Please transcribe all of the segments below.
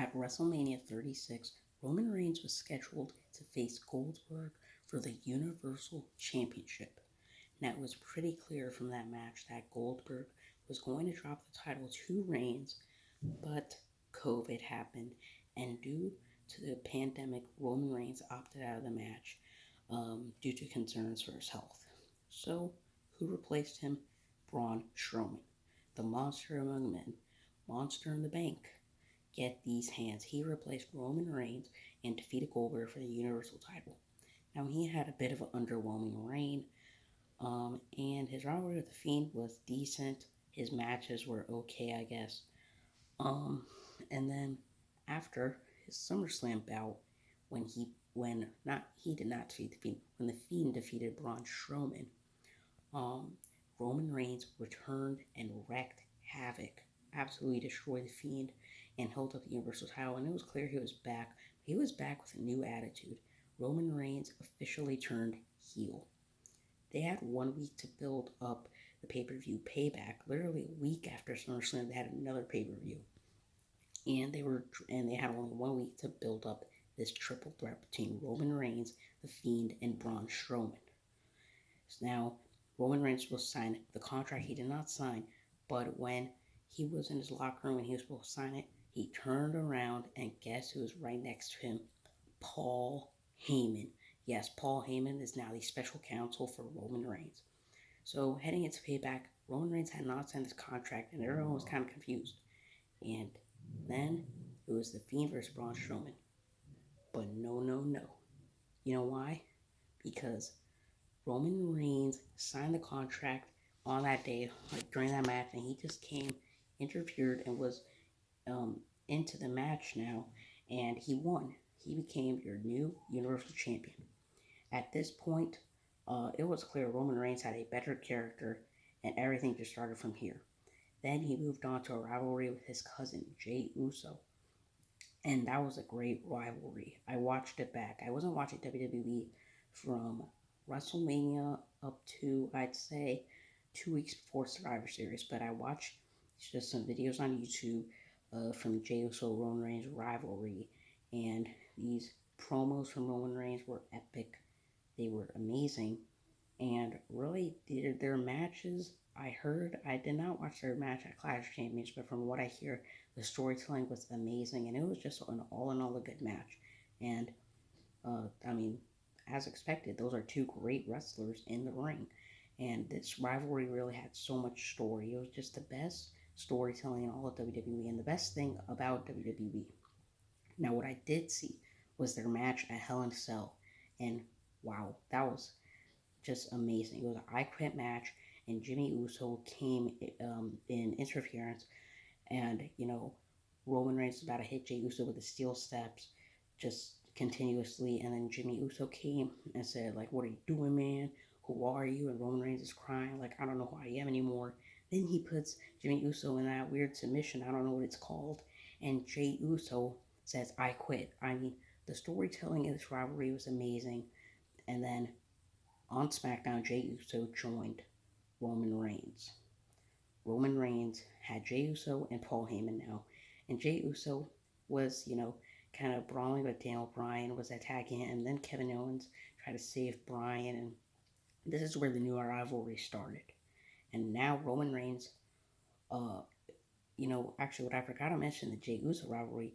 At WrestleMania 36, Roman Reigns was scheduled to face Goldberg for the Universal Championship. Now, it was pretty clear from that match that Goldberg was going to drop the title to Reigns, but COVID happened, and due to the pandemic, Roman Reigns opted out of the match due to concerns for his health. So, who replaced him? Braun Strowman, the monster among men, monster in the bank. Get these hands. He replaced Roman Reigns and defeated Goldberg for the Universal title. Now, he had a bit of an underwhelming reign, and his rivalry with The Fiend was decent. His matches were okay, I guess. Um, and then after his SummerSlam bout, he did not defeat the Fiend, when the Fiend defeated Braun Strowman, um, Roman Reigns returned and wreaked havoc, absolutely destroyed the Fiend, and held up the Universal title. And it was clear he was back. He was back with a new attitude. Roman Reigns officially turned heel. They had 1 week to build up the pay-per-view Payback. Literally a week after SummerSlam, they had another pay-per-view, and they had only 1 week to build up this triple threat between Roman Reigns, the Fiend, and Braun Strowman. So now, Roman Reigns will sign the contract he did not sign, but when he was in his locker room and he was supposed to sign it, he turned around and guess who was right next to him? Paul Heyman. Yes, Paul Heyman is now the special counsel for Roman Reigns. So heading into Payback, Roman Reigns had not signed this contract, and everyone was kind of confused. And then it was The Fiend versus Braun Strowman. But no. You know why? Because Roman Reigns signed the contract on that day, like during that match, and he just came, interfered, and was into the match now, and he won. He became your new Universal Champion. At this point, it was clear Roman Reigns had a better character, and everything just started from here. Then he moved on to a rivalry with his cousin, Jey Uso. And that was a great rivalry. I watched it back. I wasn't watching WWE from WrestleMania up to, I'd say, 2 weeks before Survivor Series, but I watched just some videos on YouTube from Jey Uso Roman Reigns rivalry, and these promos from Roman Reigns were epic. They were amazing, and really their matches. I did not watch their match at Clash of Champions, but from what I hear, the storytelling was amazing, and it was just an all in all a good match. And I mean, as expected, those are two great wrestlers in the ring, and this rivalry really had so much story. It was just the best storytelling in all of WWE, and the best thing about WWE. Now, what I did see was their match at Hell in a Cell, and wow, that was just amazing. It was an I Quit match, and Jimmy Uso came in interference, and Roman Reigns was about to hit Jey Uso with the steel steps, just continuously, and then Jimmy Uso came and said, like, "What are you doing, man? Who are you?" And Roman Reigns is crying, like, "I don't know who I am anymore." Then he puts Jimmy Uso in that weird submission, I don't know what it's called, and Jey Uso says, "I quit." I mean, the storytelling in this rivalry was amazing. And then on SmackDown, Jey Uso joined Roman Reigns. Roman Reigns had Jey Uso and Paul Heyman now. And Jey Uso was, kind of brawling with Daniel Bryan, was attacking him. And then Kevin Owens tried to save Bryan. And this is where the new rivalry started. And now Roman Reigns, actually what I forgot to mention, the Jey Uso rivalry,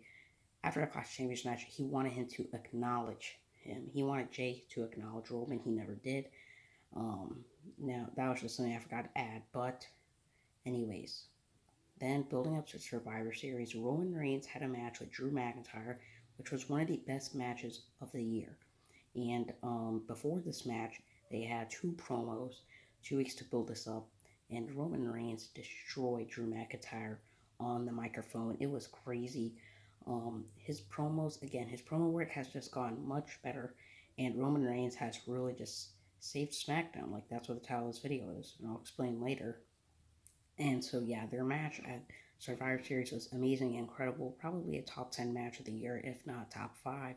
after the Clash of Champions match, he wanted him to acknowledge him. He wanted Jey to acknowledge Roman. He never did. Now, that was just something I forgot to add. But anyways, then building up to Survivor Series, Roman Reigns had a match with Drew McIntyre, which was one of the best matches of the year. And before this match, they had two promos, 2 weeks to build this up, and Roman Reigns destroyed Drew McIntyre on the microphone. It was crazy. His promos, again, his promo work has just gotten much better, and Roman Reigns has really just saved SmackDown. Like, that's what the title of this video is, and I'll explain later. And so, yeah, their match at Survivor Series was amazing, incredible, probably a top 10 match of the year, if not top 5.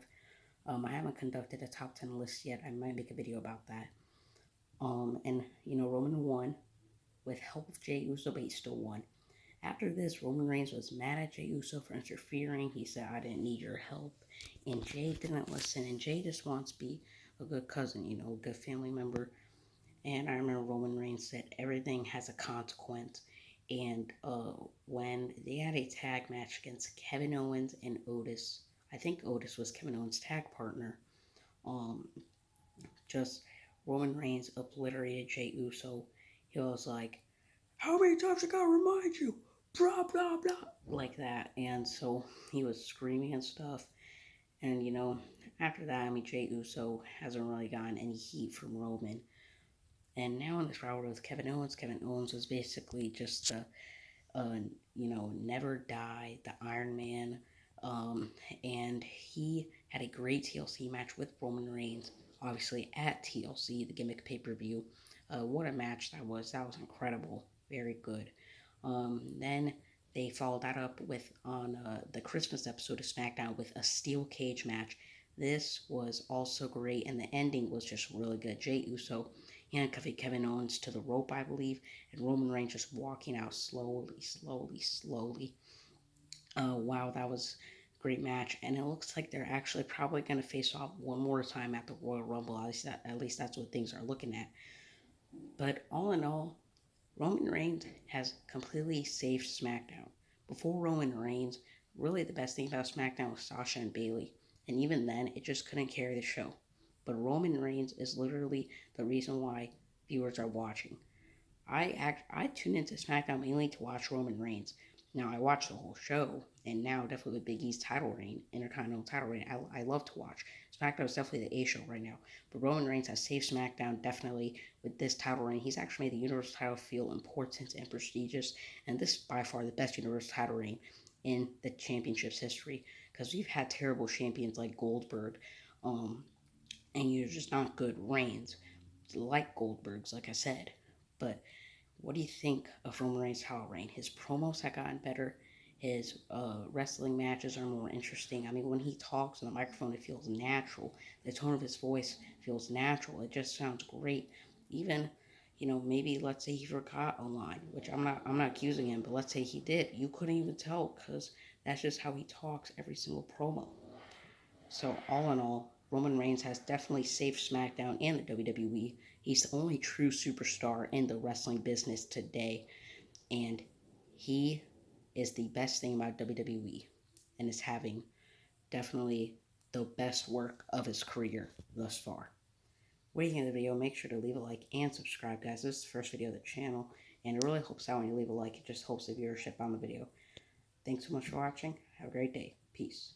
I haven't conducted a top 10 list yet. I might make a video about that. And Roman won with help of Jey Uso, but he still won. After this, Roman Reigns was mad at Jey Uso for interfering. He said, I didn't need your help. And Jey didn't listen. And Jey just wants to be a good cousin, a good family member. And I remember Roman Reigns said, everything has a consequence. And when they had a tag match against Kevin Owens and Otis, I think Otis was Kevin Owens' tag partner. Um, just Roman Reigns obliterated Jey Uso. He was like, how many times I gotta remind you? Blah, blah, blah. Like that. And so he was screaming and stuff. And, after that, Jey Uso hasn't really gotten any heat from Roman. And now in this rivalry with Kevin Owens was basically just never die, the Iron Man. And he had a great TLC match with Roman Reigns, obviously at TLC, the gimmick pay-per-view. What a match that was. That was incredible. Very good. Then they followed that up with on the Christmas episode of Smackdown with a steel cage match. This was also great, and the ending was just really good. Jey Uso handcuffing Kevin Owens to the rope, I believe, and Roman Reigns just walking out slowly. Wow, that was a great match, and it looks like they're actually probably going to face off one more time at the Royal Rumble. At least that's what things are looking at. But all in all, Roman Reigns has completely saved SmackDown. Before Roman Reigns, really the best thing about SmackDown was Sasha and Bayley, and even then, it just couldn't carry the show. But Roman Reigns is literally the reason why viewers are watching. I tune into SmackDown mainly to watch Roman Reigns. Now I watch the whole show, and now definitely with Big E's title reign, Intercontinental title reign, I love to watch. SmackDown is definitely the A show right now, but Roman Reigns has saved SmackDown definitely with this title reign. He's actually made the Universal title feel important and prestigious, and this is by far the best Universal title reign in the championship's history, because we've had terrible champions like Goldberg, and you're just not good reigns like Goldberg's, like I said. But what do you think of Roman Reigns' title reign? His promos have gotten better. His wrestling matches are more interesting. When he talks on the microphone, it feels natural. The tone of his voice feels natural. It just sounds great. Even, maybe let's say he forgot a line, which I'm not accusing him, but let's say he did. You couldn't even tell because that's just how he talks every single promo. So all in all, Roman Reigns has definitely saved SmackDown and the WWE. He's the only true superstar in the wrestling business today, and he is the best thing about WWE, and is having definitely the best work of his career thus far. What do you think of the video? Make sure to leave a like and subscribe, guys. This is the first video of the channel, and it really helps out when you leave a like. It just helps the viewership on the video. Thanks so much for watching. Have a great day. Peace.